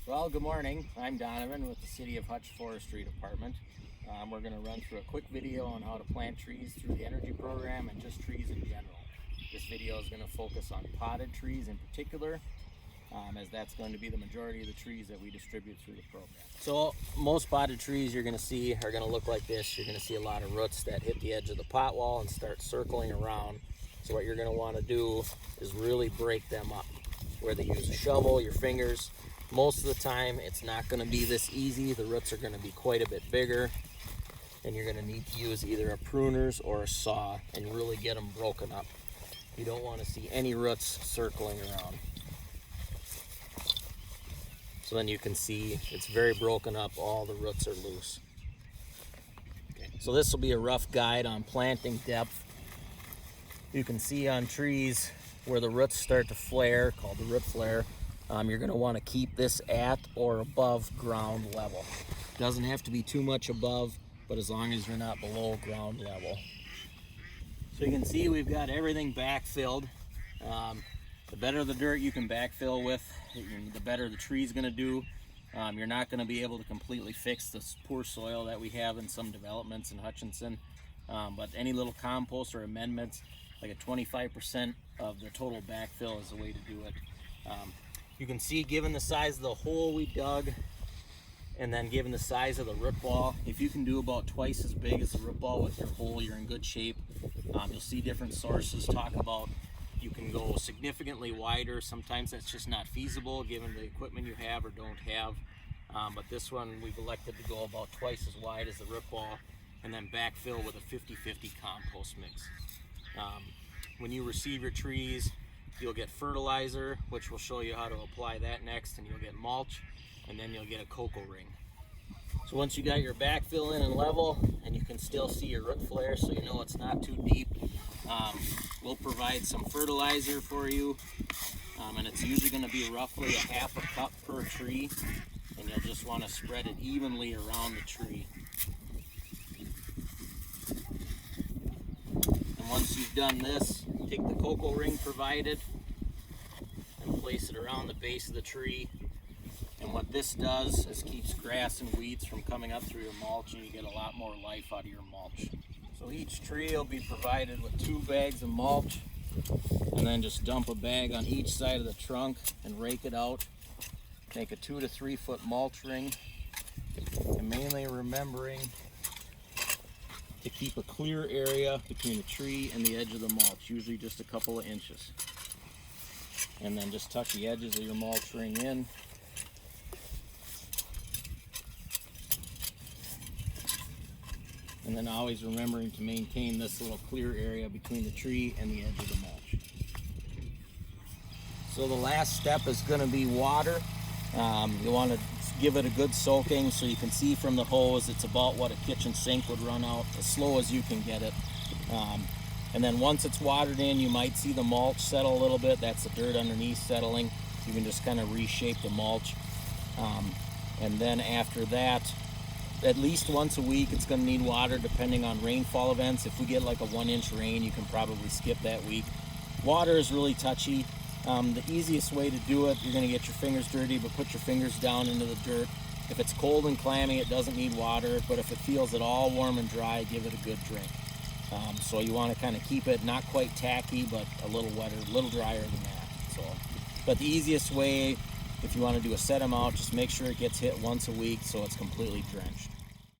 Well, good morning. I'm Donovan with the City of Hutch Forestry Department. We're going to run through a quick video on how to plant trees through the energy program and just trees in general. This video is going to focus on potted trees in particular, as that's going to be the majority of the trees that we distribute through the program. So most potted trees you're going to see are going to look like this. You're going to see a lot of roots that hit the edge of the pot wall and start circling around. So what you're going to want to do is really break them up. Whether you use a shovel, your fingers, most of the time it's not going to be this easy. The roots are going to be quite a bit bigger, and you're going to need to use either a pruners or a saw and really get them broken up. You don't want to see any roots circling around. So then you can see it's very broken up, all the roots are loose. Okay. So this will be a rough guide on planting depth. You can see on trees where the roots start to flare, called the root flare, you're going to want to keep this at or above ground level. It doesn't have to be too much above, but as long as you're not below ground level. So you can see we've got everything backfilled. The better the dirt you can backfill with, the better the tree's going to do. You're not going to be able to completely fix this poor soil that we have in some developments in Hutchinson, but any little compost or amendments, like a 25% of the total backfill is the way to do it. You can see, given the size of the hole we dug, and then given the size of the root ball, if you can do about twice as big as the root ball with your hole, you're in good shape. You'll see different sources talk about you can go significantly wider. Sometimes that's just not feasible given the equipment you have or don't have. But this one, we've elected to go about twice as wide as the root ball and then backfill with a 50-50 compost mix. When you receive your trees, you'll get fertilizer, which we'll show you how to apply that next, and you'll get mulch, and then you'll get a cocoa ring. So once you got your backfill in and level, and you can still see your root flare, so you know it's not too deep, we'll provide some fertilizer for you, and it's usually going to be roughly a half a cup per tree, and you'll just want to spread it evenly around the tree. And once you've done this, take the cocoa ring provided and place it around the base of the tree. And what this does is keeps grass and weeds from coming up through your mulch, and you get a lot more life out of your mulch. So each tree will be provided with 2 bags of mulch, and then just dump a bag on each side of the trunk and rake it out. Make a 2 to 3 foot mulch ring, and mainly remembering to keep a clear area between the tree and the edge of the mulch, usually just a couple of inches. And then just tuck the edges of your mulch ring in. And then always remembering to maintain this little clear area between the tree and the edge of the mulch. So the last step is going to be water. You want to give it a good soaking, so you can see from the hose it's about what a kitchen sink would run out, as slow as you can get it. And then once it's watered in, you might see the mulch settle a little bit. That's the dirt underneath settling. You can just kind of reshape the mulch. And then after that, at least once a week it's going to need water depending on rainfall events. If we get like a 1-inch rain, you can probably skip that week. Water is really touchy. The easiest way to do it, you're going to get your fingers dirty, but put your fingers down into the dirt. If it's cold and clammy, it doesn't need water, but if it feels at all warm and dry, give it a good drink. So you want to kind of keep it not quite tacky, but a little wetter, a little drier than that. But the easiest way, if you want to do a set amount, just make sure it gets hit once a week so it's completely drenched.